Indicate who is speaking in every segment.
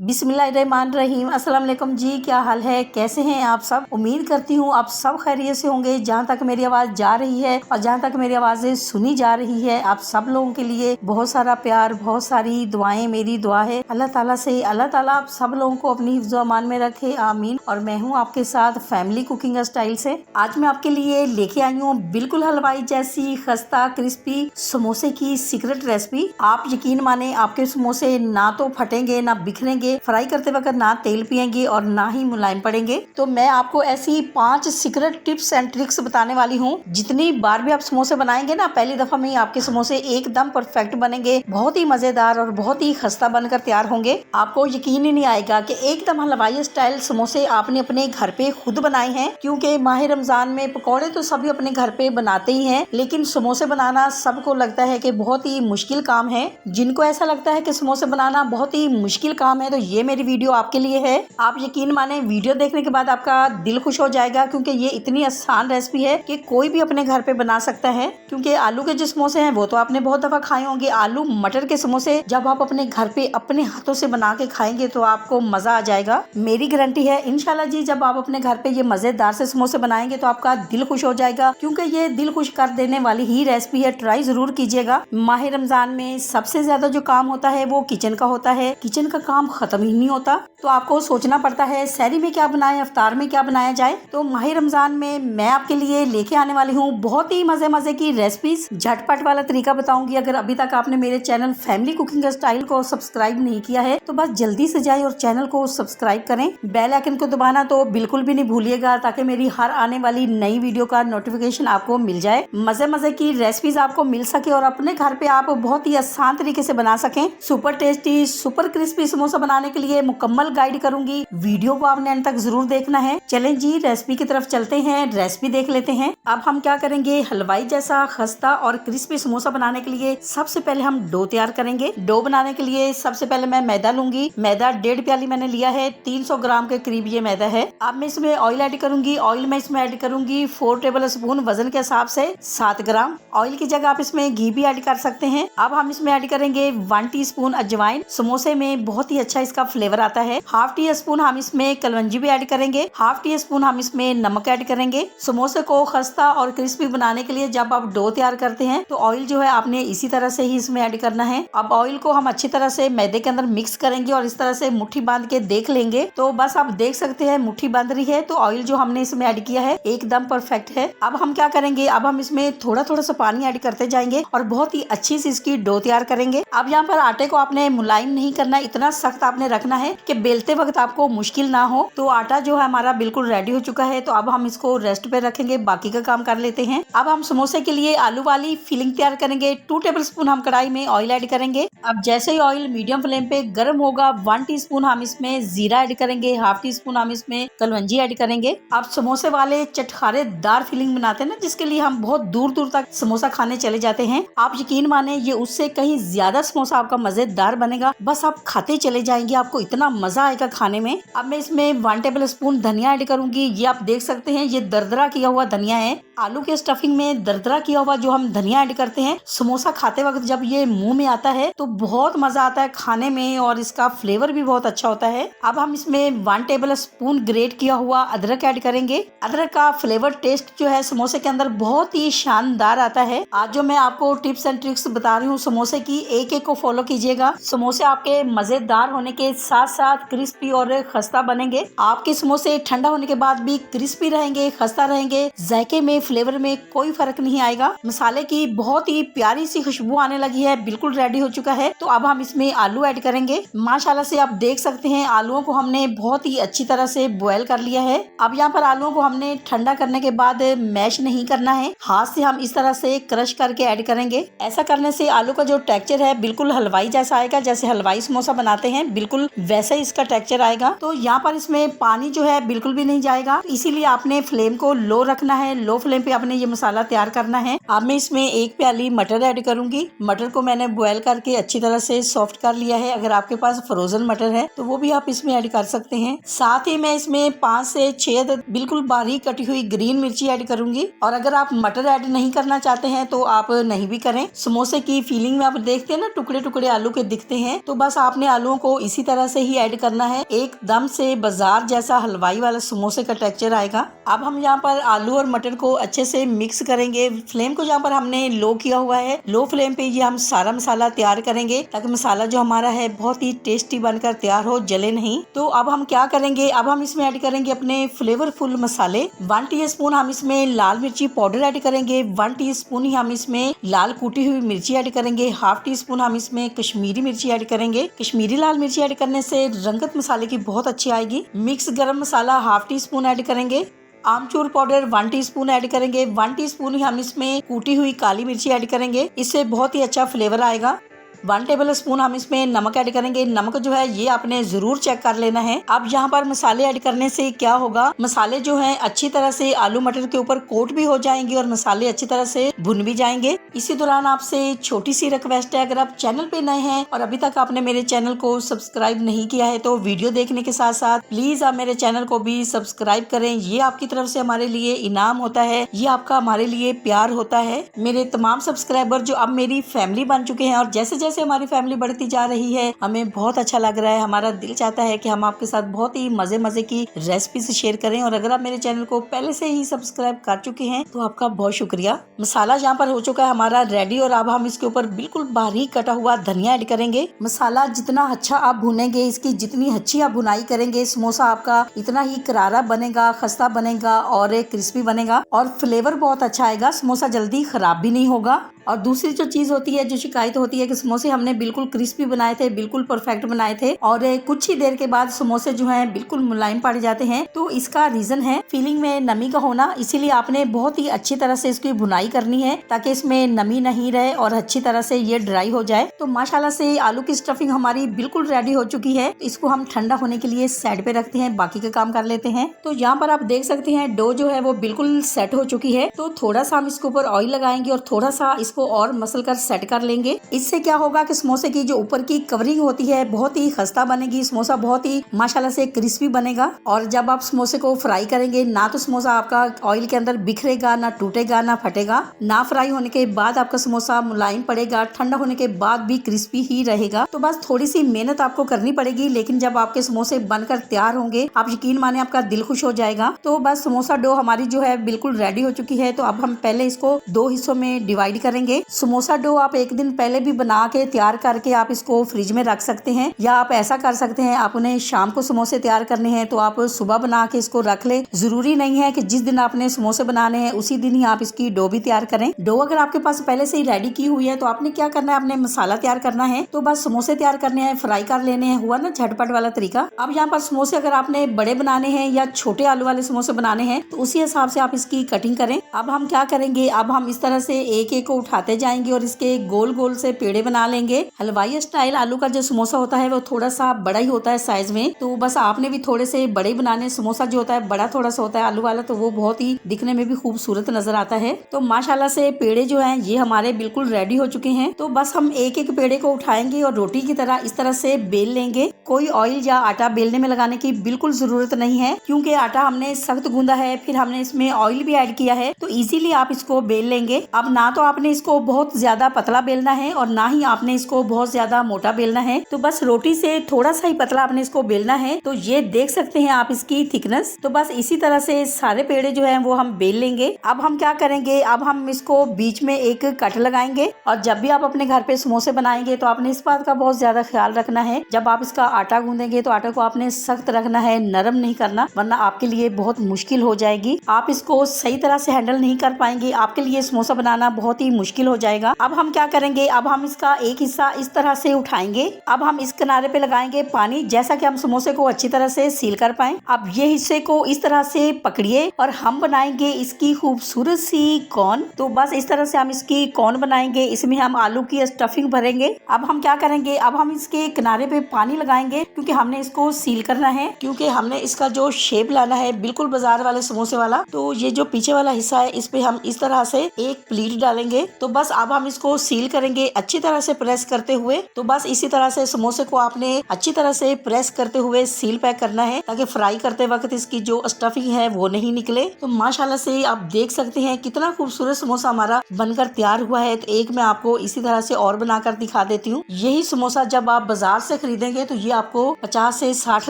Speaker 1: बिस्मिल्लाहिर्रहमानिर्रहीम। अस्सलाम वालेकुम जी, क्या हाल है, कैसे हैं आप सब। उम्मीद करती हूँ आप सब खैरियत से होंगे। जहाँ तक मेरी आवाज़ जा रही है और जहाँ तक मेरी आवाज़ें सुनी जा रही है, आप सब लोगों के लिए बहुत सारा प्यार, बहुत सारी दुआएं मेरी दुआ है अल्लाह ताला से। अल्लाह ताला आप सब लोगों को अपनी हिफ्ज़ व अमान में रखे, आमीन। और मैं हूँ आपके साथ फैमिली कुकिंग स्टाइल से। आज मैं आपके लिए लेके आई हूँ बिल्कुल हलवाई जैसी खस्ता क्रिस्पी समोसे की सीक्रेट रेसिपी। आप यकीन माने आपके समोसे ना तो फटेंगे, ना बिखरेंगे, फ्राई करते वक्त ना तेल पिएंगे और ना ही मुलायम पड़ेंगे। तो मैं आपको ऐसी 5 सीक्रेट टिप्स एंड ट्रिक्स बताने वाली हूँ। जितनी बार भी आप समोसे बनाएंगे ना, पहली दफा में ही आपके समोसे एकदम परफेक्ट बनेंगे, बहुत ही मजेदार और बहुत ही खस्ता बनकर तैयार होंगे। आपको यकीन ही नहीं आएगा कि एकदम हलवाई स्टाइल समोसे आपने अपने घर पे खुद बनाए हैं। क्योंकि माह रमजान में पकौड़े तो सभी अपने घर पे बनाते ही हैं, लेकिन समोसे बनाना सबको लगता है कि बहुत ही मुश्किल काम है। जिनको ऐसा लगता है कि समोसे बनाना बहुत ही मुश्किल काम है, तो ये मेरी वीडियो आपके लिए है। आप यकीन माने वीडियो देखने के बाद आपका दिल खुश हो जाएगा, क्योंकि ये इतनी आसान रेसिपी है कि कोई भी अपने घर पे बना सकता है। क्योंकि आलू के जो समोसे हैं वो तो आपने बहुत दफा खाए होंगे। आलू मटर के समोसे जब आप अपने घर पे अपने हाथों से बना के खाएंगे तो आपको मजा आ जाएगा। मेरी गारंटी है इंशाल्लाह जी, जब आप अपने घर पे ये मजेदार से समोसे बनाएंगे तो आपका दिल खुश हो जाएगा। क्योंकि ये दिल खुश कर देने वाली ही रेसिपी है, ट्राई जरूर कीजिएगा। माह रमजान में सबसे ज्यादा जो काम होता है वो किचन का होता है। किचन का काम खत्म ही नहीं होता, तो आपको सोचना पड़ता है सहरी में क्या बनाएं, इफ्तार में क्या बनाया जाए। तो माह रमजान में मैं आपके लिए लेके आने वाली हूँ बहुत ही मजे की रेसिपीज। झटपट वाला तरीका बताऊंगी। अगर अभी तक आपने मेरे चैनल फैमिली कुकिंग स्टाइल को सब्सक्राइब नहीं किया है तो बस जल्दी से जाए और चैनल को सब्सक्राइब करें। बेल आइकन को दबाना तो बिल्कुल भी नहीं भूलिएगा, ताकि मेरी हर आने वाली नई वीडियो का नोटिफिकेशन आपको मिल जाए। मजे की रेसिपीज आपको मिल सके और अपने घर पे आप बहुत ही आसान तरीके से बना सकें। Super tasty super crispy samosa बनाने के लिए मुकम्मल गाइड करूंगी। वीडियो को आपने अंत तक जरूर देखना है। चलें जी रेसिपी की तरफ चलते हैं, रेसिपी देख लेते हैं। अब हम क्या करेंगे, हलवाई जैसा खस्ता और क्रिस्पी समोसा बनाने के लिए सबसे पहले हम डो तैयार करेंगे। डो बनाने के लिए सबसे पहले मैं मैदा लूंगी। मैदा 1.5 प्याली मैंने लिया है, 300 ग्राम के करीब ये मैदा है। अब मैं इसमें ऑयल ऐड करूंगी। ऑयल में इसमें ऐड करूंगी 4 टेबल स्पून, वजन के हिसाब से 7 ग्राम। ऑयल की जगह आप इसमें घी भी ऐड कर सकते हैं। अब हम इसमें ऐड करेंगे 1 टीस्पून अजवाइन। समोसे में बहुत ही अच्छा इसका फ्लेवर आता है। हाफ टी स्पून हम इसमें कलवंजी भी ऐड करेंगे। हाफ टी स्पून हम इसमें नमक ऐड करेंगे। समोसे को खस्ता और क्रिस्पी बनाने के लिए जब आप डो तैयार करते हैं तो ऑयल जो है आपने इसी तरह से ही इसमें ऐड करना है। अब ऑयल को हम अच्छी तरह से मैदे के अंदर मिक्स करेंगे और इस तरह से मुट्ठी बांध के देख लेंगे। तो बस आप देख सकते हैं मुट्ठी बंध रही है, तो ऑयल जो हमने इसमें ऐड किया है एकदम परफेक्ट है। अब हम क्या करेंगे, अब हम इसमें थोड़ा थोड़ा सा पानी ऐड करते जाएंगे और बहुत ही अच्छी सी इसकी डो तैयार करेंगे। अब यहाँ पर आटे को आपने मुलायम नहीं करना, इतना सख्त आपने रखना है कि बेलते वक्त आपको मुश्किल ना हो। तो आटा जो है हमारा बिल्कुल रेडी हो चुका है। तो अब हम इसको रेस्ट पे रखेंगे, बाकी का काम कर लेते हैं। अब हम समोसे के लिए आलू वाली फिलिंग तैयार करेंगे। 2 टेबल स्पून हम कढ़ाई में ऑयल ऐड करेंगे। अब जैसे ही ऑयल मीडियम फ्लेम पे गर्म होगा, 1 टीस्पून हम इसमें जीरा ऐड करेंगे। हाफ टी स्पून हम इसमें कलवंजी ऐड करेंगे। अब समोसे वाले चटखारेदार फिलिंग बनाते हैं ना, जिसके लिए हम बहुत दूर दूर तक समोसा खाने चले जाते हैं। आप यकीन माने ये उससे कहीं ज्यादा समोसा आपका मजेदार बनेगा। बस आप खाते चले जाएंगे, आपको इतना मजा आएगा खाने में। अब मैं इसमें 1 टेबल स्पून धनिया ऐड करूंगी। ये आप देख सकते हैं, ये दरदरा किया हुआ धनिया है। आलू के स्टफिंग में दरदरा किया हुआ जो हम धनिया ऐड करते हैं, समोसा खाते वक्त जब ये मुंह में आता है तो बहुत मजा आता है खाने में और इसका फ्लेवर भी बहुत अच्छा होता है। अब हम इसमें 1 टेबल स्पून ग्रेट किया हुआ अदरक ऐड करेंगे। अदरक का फ्लेवर टेस्ट जो है समोसे के अंदर बहुत ही शानदार आता है। आज जो मैं आपको टिप्स एंड ट्रिक्स बता रही हूँ समोसे की, एक एक को फॉलो कीजिएगा। समोसे आपके मजेदार होने के साथ साथ क्रिस्पी और खस्ता बनेंगे। आपके समोसे ठंडा होने के बाद भी क्रिस्पी रहेंगे, खस्ता रहेंगे। जायके में, फ्लेवर में कोई फर्क नहीं आएगा। मसाले की बहुत ही प्यारी सी खुशबू आने लगी है, बिल्कुल रेडी हो चुका है। तो अब हम इसमें आलू ऐड करेंगे। माशाल्लाह से आप देख सकते हैं आलूओं को हमने बहुत ही अच्छी तरह से बॉयल कर लिया है। अब यहाँ पर आलूओं को हमने ठंडा करने के बाद मैश नहीं करना है, हाथ से हम इस तरह से क्रश करके ऐड करेंगे। ऐसा करने से आलू का जो टेक्सचर है बिल्कुल हलवाई जैसा आएगा, जैसे हलवाई समोसा बनाते हैं बिल्कुल वैसे ही इसका टेक्सचर आएगा। तो यहाँ पर इसमें पानी जो है बिल्कुल भी नहीं जाएगा, इसीलिए आपने फ्लेम को लो रखना है। लो फ्लेम पे आपने ये मसाला तैयार करना है। अब मैं इसमें 1 प्याली मटर ऐड करूंगी। मटर को मैंने बॉयल करके अच्छी तरह से सॉफ्ट कर लिया है। अगर आपके पास फ्रोजन मटर है तो वो भी आप इसमें ऐड कर सकते हैं। साथ ही मैं इसमें 5 से 6 बिल्कुल बारीक कटी हुई ग्रीन मिर्ची ऐड करूंगी। और अगर आप मटर ऐड नहीं करना चाहते हैं तो आप नहीं भी करें। समोसे की फीलिंग में आप देखते हैं ना, टुकड़े टुकड़े आलू के दिखते हैं, तो बस आपने आलूओं को इसी तरह से ही ऐड करना है। एकदम से बाजार जैसा हलवाई वाला समोसे का टेक्सचर आएगा। अब हम यहाँ पर आलू और मटर को अच्छे से मिक्स करेंगे। फ्लेम को यहाँ पर हमने लो किया हुआ है। लो फ्लेम पे ये हम सारा मसाला तैयार करेंगे ताकि मसाला जो हमारा है बहुत ही टेस्टी बनकर तैयार हो, जले नहीं। तो अब हम क्या करेंगे, अब हम इसमें ऐड करेंगे अपने फ्लेवरफुल मसाले। 1 टीस्पून हम इसमें लाल मिर्ची पाउडर ऐड करेंगे। 1 टीस्पून ही हम इसमें लाल कुटी हुई मिर्ची ऐड करेंगे। 1/2 टीस्पून हम इसमें कश्मीरी मिर्ची ऐड करेंगे। कश्मीरी लाल मिर्ची ऐड करने से रंगत मसाले की बहुत अच्छी आएगी। मिक्स गरम मसाला 1/2 टीस्पून ऐड करेंगे। आमचूर पाउडर 1 टीस्पून ऐड करेंगे। 1 टीस्पून ही हम इसमें कूटी हुई काली मिर्ची ऐड करेंगे, इससे बहुत ही अच्छा फ्लेवर आएगा। 1 टेबल स्पून हम इसमें नमक ऐड करेंगे। नमक जो है ये आपने जरूर चेक कर लेना है। अब यहाँ पर मसाले ऐड करने से क्या होगा, मसाले जो हैं अच्छी तरह से आलू मटर के ऊपर कोट भी हो जाएंगे और मसाले अच्छी तरह से भुन भी जाएंगे। इसी दौरान आपसे छोटी सी रिक्वेस्ट है, अगर आप चैनल पे नए हैं और अभी तक आपने मेरे चैनल को सब्सक्राइब नहीं किया है तो वीडियो देखने के साथ साथ प्लीज आप मेरे चैनल को भी सब्सक्राइब करें। ये आपकी तरफ से हमारे लिए इनाम होता है, ये आपका हमारे लिए प्यार होता है। मेरे तमाम सब्सक्राइबर जो अब मेरी फैमिली बन चुके हैं और जैसे जैसे हमारी फैमिली बढ़ती जा रही है, हमें बहुत अच्छा लग रहा है। हमारा दिल चाहता है कि हम आपके साथ बहुत ही मजे मजे की रेसिपीज शेयर करें। और अगर आप मेरे चैनल को पहले से ही सब्सक्राइब कर चुके हैं तो आपका बहुत शुक्रिया। मसाला यहाँ पर हो चुका है हमारा रेडी और अब हम इसके ऊपर बिल्कुल बारीक कटा हुआ धनिया ऐड करेंगे। मसाला जितना अच्छा आप भुनेंगे, इसकी जितनी अच्छी आप भुनाई करेंगे, समोसा आपका इतना ही करारा बनेगा, खस्ता बनेगा और क्रिस्पी बनेगा और फ्लेवर बहुत अच्छा आएगा। समोसा जल्दी खराब भी नहीं होगा। और दूसरी जो चीज होती है, जो शिकायत होती है कि समोसे हमने बिल्कुल क्रिस्पी बनाए थे, बिल्कुल परफेक्ट बनाए थे और कुछ ही देर के बाद समोसे जो हैं बिल्कुल मुलायम पड़ जाते हैं, तो इसका रीजन है फिलिंग में नमी का होना। इसीलिए आपने बहुत ही अच्छी तरह से इसकी भुनाई करनी है ताकि इसमें नमी नहीं रहे और अच्छी तरह से ये ड्राई हो जाए। तो माशाल्लाह से आलू की स्टफिंग हमारी बिल्कुल रेडी हो चुकी है। इसको हम ठंडा होने के लिए साइड पे रखते हैं, बाकी का काम कर लेते हैं। तो यहाँ पर आप देख सकते हैं डो जो है वो बिल्कुल सेट हो चुकी है। तो थोड़ा सा हम इसके ऊपर ऑयल लगाएंगे और थोड़ा सा इसको और मसल कर सेट कर लेंगे। इससे क्या होगा कि समोसे की जो ऊपर की कवरिंग होती है बहुत ही खस्ता बनेगी, समोसा बहुत ही माशाल्लाह से क्रिस्पी बनेगा। और जब आप समोसे को फ्राई करेंगे ना तो समोसा आपका ऑयल के अंदर बिखरेगा, ना टूटेगा, ना फटेगा। ना फ्राई होने के बाद आपका समोसा मुलायम पड़ेगा, ठंडा होने के बाद भी क्रिस्पी ही रहेगा। तो बस थोड़ी सी मेहनत आपको करनी पड़ेगी, लेकिन जब आपके समोसे बनकर तैयार होंगे आप यकीन माने आपका दिल खुश हो जाएगा। तो बस समोसा डो हमारी जो है बिल्कुल रेडी हो चुकी है। तो अब हम पहले इसको 2 हिस्सों में डिवाइड करेंगे। समोसा डो आप एक दिन पहले भी बना के तैयार करके आप इसको फ्रिज में रख सकते हैं, या आप ऐसा कर सकते हैं आपने शाम को समोसे तैयार करने हैं तो आप सुबह बना के इसको रख ले। जरूरी नहीं है कि जिस दिन आपने समोसे बनाने हैं उसी दिन ही आप इसकी डो भी तैयार करें। डो अगर आपके पास पहले से ही रेडी की हुई है तो आपने क्या करना है, आपने मसाला तैयार करना है। तो बस समोसे तैयार करने हैं, फ्राई कर लेने हैं, हुआ ना झटपट वाला तरीका। अब यहाँ पर समोसे अगर आपने बड़े बनाने हैं या छोटे आलू वाले समोसे बनाने हैं तो उसी हिसाब से आप इसकी कटिंग करें। अब हम क्या करेंगे, अब हम इस तरह से एक एक को उठाते जाएंगे और इसके गोल गोल से पेड़े बना लेंगे। हलवाई स्टाइल आलू का जो समोसा होता है वो थोड़ा सा बड़ा ही होता है साइज में, तो बस आपने भी थोड़े से बड़े बनाने। समोसा जो होता है बड़ा थोड़ा सा होता है आलू वाला, तो वो बहुत ही दिखने में भी खूबसूरत नजर आता है। तो माशाल्लाह से पेड़े जो हैं ये हमारे बिल्कुल रेडी हो चुके हैं। तो बस हम एक एक पेड़े को उठाएंगे और रोटी की तरह इस तरह से बेल लेंगे। कोई ऑयल या आटा बेलने में लगाने की बिल्कुल जरूरत नहीं है, क्योंकि आटा हमने सख्त गूंदा है, फिर हमने इसमें ऑयल भी ऐड किया है, तो इजीली आप इसको बेल लेंगे। अब ना तो आपने इसको बहुत ज्यादा पतला बेलना है और ना ही आपने इसको बहुत ज्यादा मोटा बेलना है। तो बस रोटी से थोड़ा सा ही पतला आपने इसको बेलना है। तो ये देख सकते हैं आप इसकी थिकनेस। तो बस इसी तरह से सारे पेड़े जो हैं वो हम बेल लेंगे। अब हम क्या करेंगे, अब हम इसको बीच में एक कट लगाएंगे। और जब भी आप अपने घर पे समोसे बनाएंगे तो आपने इस बात का बहुत ज्यादा ख्याल रखना है, जब आप इसका आटा गूंदेंगे तो आटा को आपने सख्त रखना है, नरम नहीं करना, वरना आपके लिए बहुत मुश्किल हो जाएगी। आप इसको सही तरह से हैंडल नहीं कर पाएंगे, आपके लिए समोसा बनाना बहुत ही मुश्किल हो जाएगा। अब हम क्या करेंगे, अब हम इसका एक हिस्सा इस तरह से उठाएंगे। अब हम इस किनारे पे लगाएंगे पानी, जैसा कि हम समोसे को अच्छी तरह से सील कर पाए। अब ये हिस्से को इस तरह से पकड़िए और हम बनाएंगे इसकी खूबसूरत सी कॉर्न। तो बस इस तरह से हम इसकी कॉर्न बनाएंगे, इसमें हम आलू की स्टफिंग भरेंगे। अब हम क्या करेंगे, अब हम इसके किनारे पे पानी लगाएंगे, क्योंकि हमने इसको सील करना है, क्योंकि हमने इसका जो शेप लाना है बिल्कुल बाजार वाले समोसे वाला। तो ये जो पीछे वाला हिस्सा है इस पे हम इस तरह से एक प्लीट डालेंगे। तो बस अब हम इसको सील करेंगे अच्छी तरह से प्रेस करते हुए। तो बस इसी तरह से समोसे को आपने अच्छी तरह से प्रेस करते हुए सील पैक करना है, ताकि फ्राई करते वक्त इसकी जो स्टफिंग है वो नहीं निकले। तो माशाल्लाह से आप देख सकते हैं कितना खूबसूरत समोसा हमारा बनकर तैयार हुआ है। तो एक मैं आपको इसी तरह से और बनाकर दिखा देती हूँ। यही समोसा जब आप बाजार से खरीदेंगे तो ये आपको 50 से 60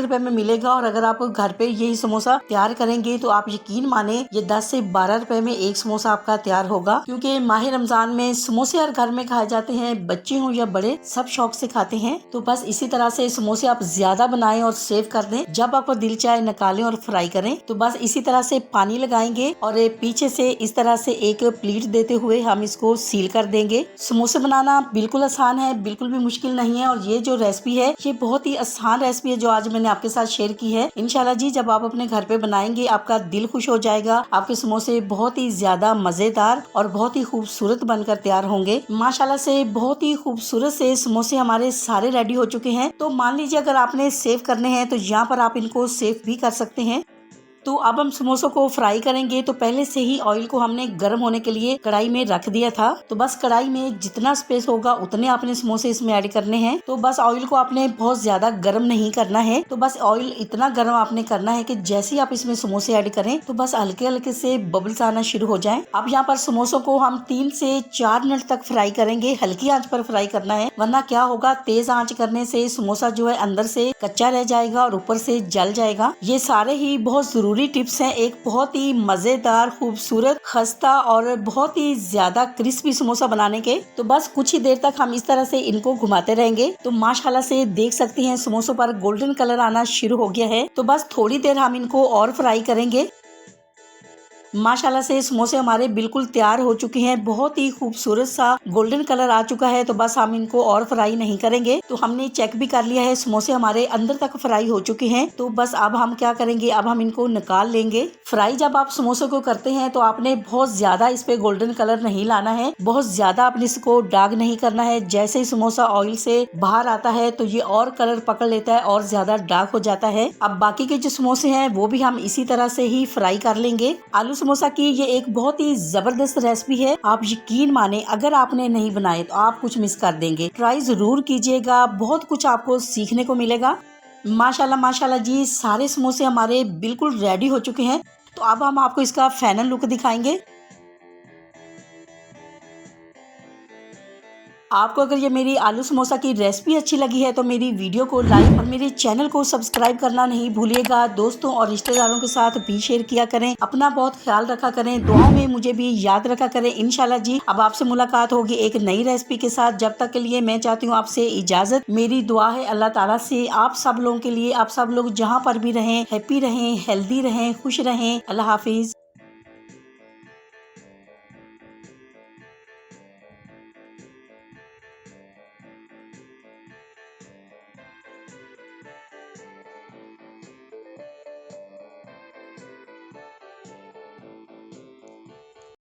Speaker 1: रुपए में मिलेगा, और अगर आप घर पे यही समोसा तैयार करेंगे तो आप यकीन माने ये 10 से 12 रुपए में एक समोसा आपका तैयार होगा। क्योंकि माह रमजान में समोसे हर घर में खाए जाते हैं, बच्चे हो या बड़े सब शौक से खाते हैं। तो बस इसी तरह से समोसे आप ज्यादा बनाएं और सेव कर दें, जब आपको दिल चाहे निकालें और फ्राई करें। तो बस इसी तरह से पानी लगाएंगे और पीछे से इस तरह से एक प्लेट देते हुए हम इसको सील कर देंगे। समोसे बनाना बिल्कुल आसान है, बिल्कुल भी मुश्किल नहीं है, और ये जो रेसिपी है ये बहुत ही आसान रेसिपी है जो आज मैंने आपके साथ शेयर की है। इंशाल्लाह जी जब आप अपने घर पे बनाएंगे आपका दिल खुश हो जाएगा। आपके समोसे बहुत ही ज्यादा मजेदार और बहुत ही खूबसूरत बनकर तैयार होंगे। माशाल्लाह से बहुत ही खूबसूरत से समोसे हमारे सारे रेडी हो चुके हैं। तो मान लीजिए अगर आपने सेव करने हैं तो यहाँ पर आप इनको सेव भी कर सकते हैं। तो अब हम समोसों को फ्राई करेंगे। तो पहले से ही ऑयल को हमने गर्म होने के लिए कढ़ाई में रख दिया था। तो बस कढ़ाई में जितना स्पेस होगा उतने आपने समोसे इसमें ऐड करने हैं। तो बस ऑयल को आपने बहुत ज्यादा गर्म नहीं करना है। तो बस ऑयल इतना गर्म आपने करना है कि जैसे ही आप इसमें समोसे ऐड करें तो बस हल्के हल्के से बबल्स आना शुरू हो जाए। अब यहाँ पर समोसों को हम 3 से 4 मिनट तक फ्राई करेंगे। हल्की आंच पर फ्राई करना है, वरना क्या होगा तेज आंच करने से समोसा जो है अंदर से कच्चा रह जाएगा और ऊपर से जल जाएगा। ये सारे ही बहुत जरूरी टिप्स हैं एक बहुत ही मजेदार खूबसूरत खस्ता और बहुत ही ज्यादा क्रिस्पी समोसा बनाने के। तो बस कुछ ही देर तक हम इस तरह से इनको घुमाते रहेंगे। तो माशाल्लाह से देख सकते हैं समोसों पर गोल्डन कलर आना शुरू हो गया है। तो बस थोड़ी देर हम इनको और फ्राई करेंगे। माशाल्लाह से समोसे हमारे बिल्कुल तैयार हो चुके हैं, बहुत ही खूबसूरत सा गोल्डन कलर आ चुका है। तो बस हम इनको और फ्राई नहीं करेंगे। तो हमने चेक भी कर लिया है, समोसे हमारे अंदर तक फ्राई हो चुके हैं। तो बस अब हम क्या करेंगे, अब हम इनको निकाल लेंगे। फ्राई जब आप समोसे को करते हैं तो आपने बहुत ज्यादा इस पे गोल्डन कलर नहीं लाना है, बहुत ज्यादा आपने इसको डार्क नहीं करना है। जैसे ही समोसा ऑयल से बाहर आता है तो ये और कलर पकड़ लेता है और ज्यादा डार्क हो जाता है। अब बाकी के जो समोसे हैं वो भी हम इसी तरह से ही फ्राई कर लेंगे। आलू समोसा की ये एक बहुत ही जबरदस्त रेसिपी है। आप यकीन माने अगर आपने नहीं बनाए तो आप कुछ मिस कर देंगे। ट्राई जरूर कीजिएगा, बहुत कुछ आपको सीखने को मिलेगा। माशाल्लाह माशाल्लाह जी सारे समोसे हमारे बिल्कुल रेडी हो चुके हैं। तो अब हम आपको इसका फाइनल लुक दिखाएंगे। आपको अगर ये मेरी आलू समोसा की रेसिपी अच्छी लगी है तो मेरी वीडियो को लाइक और मेरे चैनल को सब्सक्राइब करना नहीं भूलिएगा। दोस्तों और रिश्तेदारों के साथ भी शेयर किया करें। अपना बहुत ख्याल रखा करें, दुआओं में मुझे भी याद रखा करें। इंशाल्लाह जी अब आपसे मुलाकात होगी एक नई रेसिपी के साथ। जब तक के लिए मैं चाहती हूँ आपसे इजाजत। मेरी दुआ है अल्लाह ताला से आप सब लोगों के लिए, आप सब लोग जहाँ पर भी रहें हैप्पी रहें, हेल्दी रहें, खुश रहें। अल्लाह हाफिज।